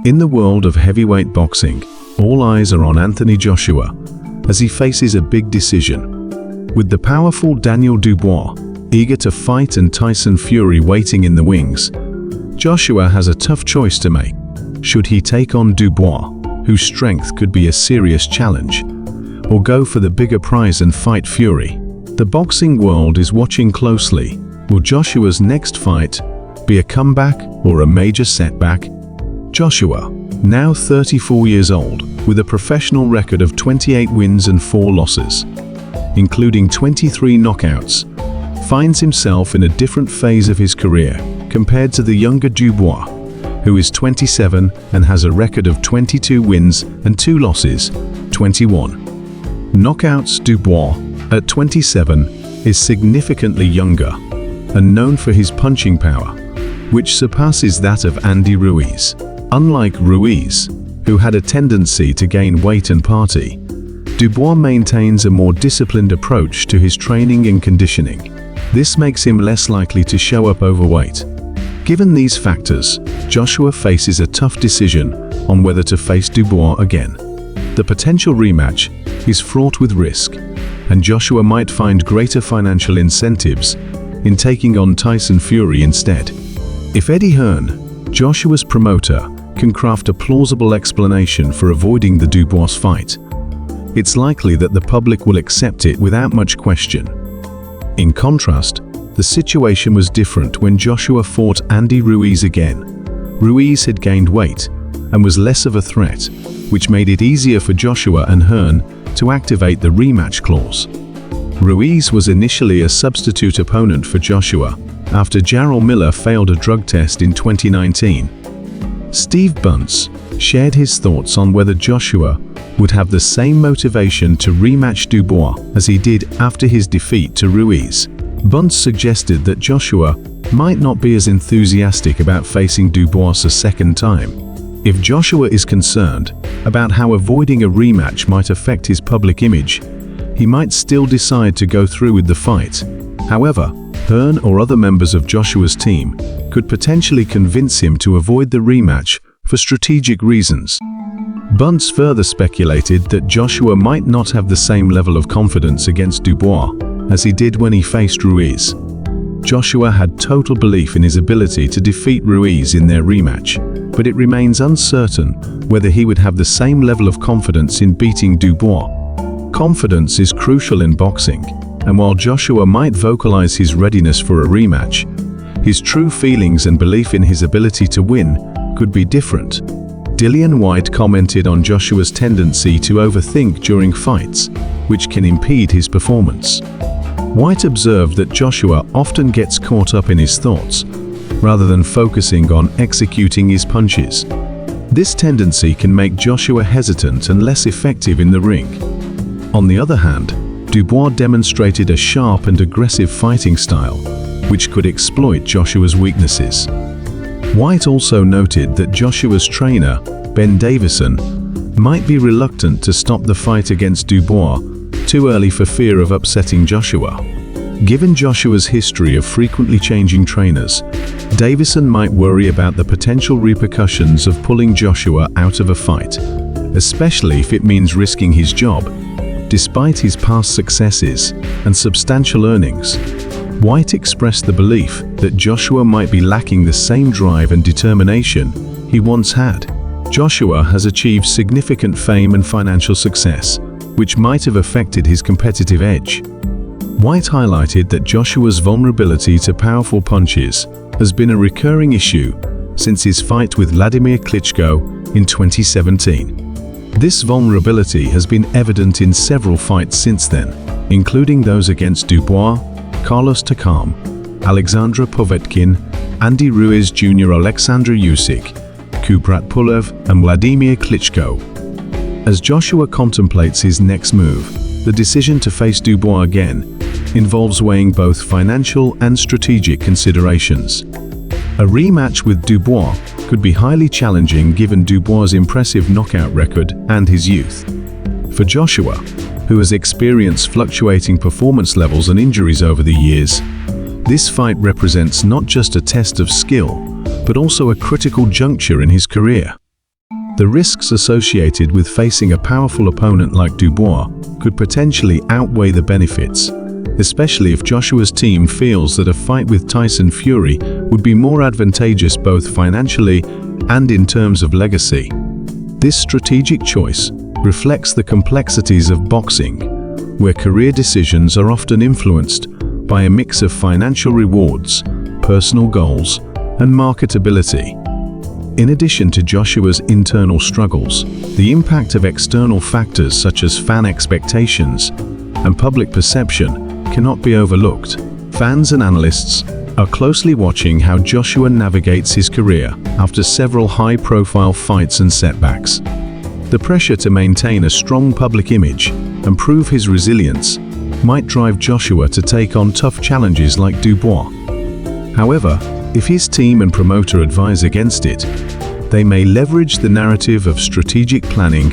In the world of heavyweight boxing, all eyes are on Anthony Joshua as he faces a big decision. With the powerful Daniel Dubois eager to fight and Tyson Fury waiting in the wings, Joshua has a tough choice to make. Should he take on Dubois, whose strength could be a serious challenge, or go for the bigger prize and fight Fury? The boxing world is watching closely. Will Joshua's next fight be a comeback or a major setback? Joshua, now 34 years old, with a professional record of 28 wins and 4 losses, including 23 knockouts, finds himself in a different phase of his career compared to the younger Dubois, who is 27 and has a record of 22 wins and 2 losses, 21 knockouts. Dubois, at 27, is significantly younger and known for his punching power, which surpasses that of Andy Ruiz. Unlike Ruiz, who had a tendency to gain weight and party, Dubois maintains a more disciplined approach to his training and conditioning. This makes him less likely to show up overweight. Given these factors, Joshua faces a tough decision on whether to face Dubois again. The potential rematch is fraught with risk, and Joshua might find greater financial incentives in taking on Tyson Fury instead. If Eddie Hearn, Joshua's promoter, can craft a plausible explanation for avoiding the Dubois fight, it's likely that the public will accept it without much question. In contrast, the situation was different when Joshua fought Andy Ruiz again. Ruiz had gained weight and was less of a threat, which made it easier for Joshua and Hearn to activate the rematch clause. Ruiz was initially a substitute opponent for Joshua after Jarrell Miller failed a drug test in 2019. Steve Bunce shared his thoughts on whether Joshua would have the same motivation to rematch Dubois as he did after his defeat to Ruiz. Bunce suggested that Joshua might not be as enthusiastic about facing Dubois a second time. If Joshua is concerned about how avoiding a rematch might affect his public image, he might still decide to go through with the fight. However, Hearn or other members of Joshua's team could potentially convince him to avoid the rematch for strategic reasons. Bunce further speculated that Joshua might not have the same level of confidence against Dubois as he did when he faced Ruiz. Joshua had total belief in his ability to defeat Ruiz in their rematch, but it remains uncertain whether he would have the same level of confidence in beating Dubois. Confidence is crucial in boxing, and while Joshua might vocalize his readiness for a rematch, his true feelings and belief in his ability to win could be different. Dillian Whyte commented on Joshua's tendency to overthink during fights, which can impede his performance. Whyte observed that Joshua often gets caught up in his thoughts, rather than focusing on executing his punches. This tendency can make Joshua hesitant and less effective in the ring. On the other hand, Dubois demonstrated a sharp and aggressive fighting style, which could exploit Joshua's weaknesses. Whyte also noted that Joshua's trainer, Ben Davison, might be reluctant to stop the fight against Dubois too early for fear of upsetting Joshua. Given Joshua's history of frequently changing trainers, Davison might worry about the potential repercussions of pulling Joshua out of a fight, especially if it means risking his job. Despite his past successes and substantial earnings, Whyte expressed the belief that Joshua might be lacking the same drive and determination he once had. Joshua has achieved significant fame and financial success, which might have affected his competitive edge. Whyte highlighted that Joshua's vulnerability to powerful punches has been a recurring issue since his fight with Vladimir Klitschko in 2017. This vulnerability has been evident in several fights since then, including those against Dubois, Carlos Takam, Alexandra Povetkin, Andy Ruiz Jr., Alexander Usyk, Kubrat Pulev, and Vladimir Klitschko. As Joshua contemplates his next move, the decision to face Dubois again involves weighing both financial and strategic considerations. A rematch with Dubois could be highly challenging given Dubois' impressive knockout record and his youth. For Joshua, who has experienced fluctuating performance levels and injuries over the years, this fight represents not just a test of skill, but also a critical juncture in his career. The risks associated with facing a powerful opponent like Dubois could potentially outweigh the benefits, especially if Joshua's team feels that a fight with Tyson Fury would be more advantageous both financially and in terms of legacy. This strategic choice reflects the complexities of boxing, where career decisions are often influenced by a mix of financial rewards, personal goals, and marketability. In addition to Joshua's internal struggles, the impact of external factors such as fan expectations and public perception cannot be overlooked. Fans and analysts are closely watching how Joshua navigates his career after several high-profile fights and setbacks. The pressure to maintain a strong public image and prove his resilience might drive Joshua to take on tough challenges like Dubois. However, if his team and promoter advise against it, they may leverage the narrative of strategic planning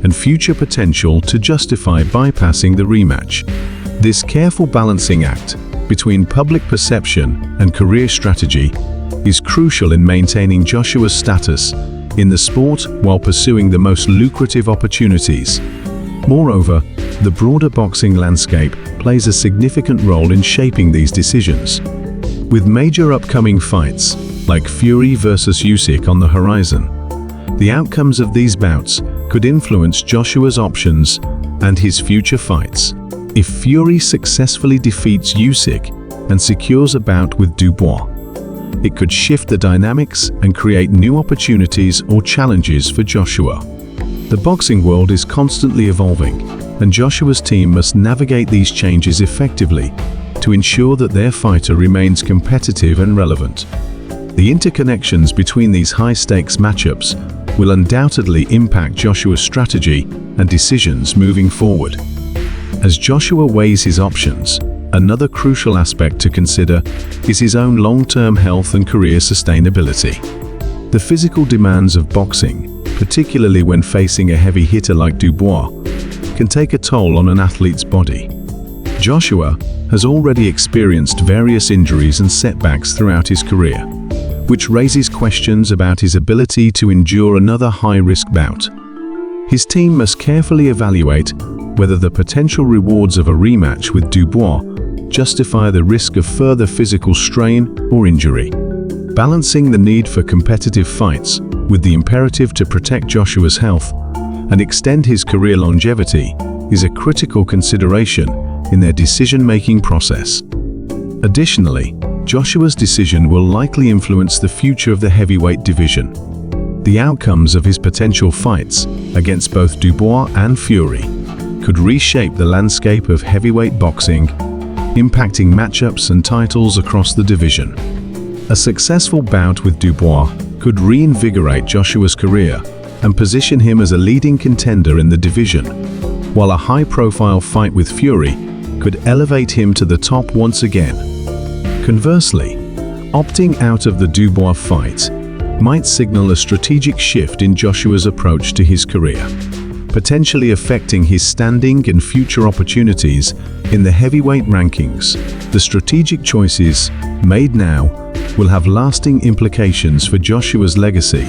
and future potential to justify bypassing the rematch. This careful balancing act between public perception and career strategy is crucial in maintaining Joshua's status in the sport while pursuing the most lucrative opportunities. Moreover, the broader boxing landscape plays a significant role in shaping these decisions. With major upcoming fights, like Fury versus Usyk on the horizon, the outcomes of these bouts could influence Joshua's options and his future fights. If Fury successfully defeats Usyk and secures a bout with Dubois, it could shift the dynamics and create new opportunities or challenges for Joshua. The boxing world is constantly evolving, and Joshua's team must navigate these changes effectively to ensure that their fighter remains competitive and relevant. The interconnections between these high-stakes matchups will undoubtedly impact Joshua's strategy and decisions moving forward. As Joshua weighs his options, another crucial aspect to consider is his own long-term health and career sustainability. The physical demands of boxing, particularly when facing a heavy hitter like Dubois, can take a toll on an athlete's body. Joshua has already experienced various injuries and setbacks throughout his career, which raises questions about his ability to endure another high-risk bout. His team must carefully evaluate whether the potential rewards of a rematch with Dubois justify the risk of further physical strain or injury. Balancing the need for competitive fights with the imperative to protect Joshua's health and extend his career longevity is a critical consideration in their decision-making process. Additionally, Joshua's decision will likely influence the future of the heavyweight division. The outcomes of his potential fights against both Dubois and Fury could reshape the landscape of heavyweight boxing, impacting matchups and titles across the division. A successful bout with Dubois could reinvigorate Joshua's career and position him as a leading contender in the division, while a high-profile fight with Fury could elevate him to the top once again. Conversely, opting out of the Dubois fight might signal a strategic shift in Joshua's approach to his career, potentially affecting his standing and future opportunities in the heavyweight rankings. The strategic choices made now will have lasting implications for Joshua's legacy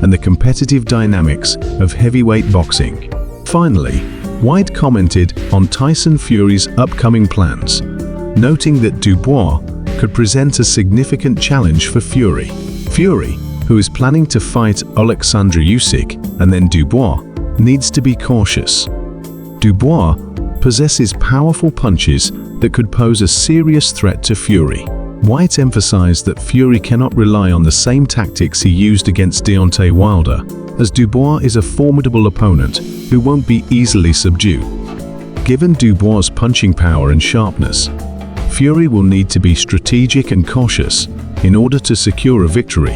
and the competitive dynamics of heavyweight boxing. Finally, White commented on Tyson Fury's upcoming plans, noting that Dubois could present a significant challenge for Fury. Fury, who is planning to fight Alexander Usyk and then Dubois, needs to be cautious. Dubois possesses powerful punches that could pose a serious threat to Fury. White emphasized that Fury cannot rely on the same tactics he used against Deontay Wilder, as Dubois is a formidable opponent who won't be easily subdued. Given Dubois' punching power and sharpness, Fury will need to be strategic and cautious in order to secure a victory.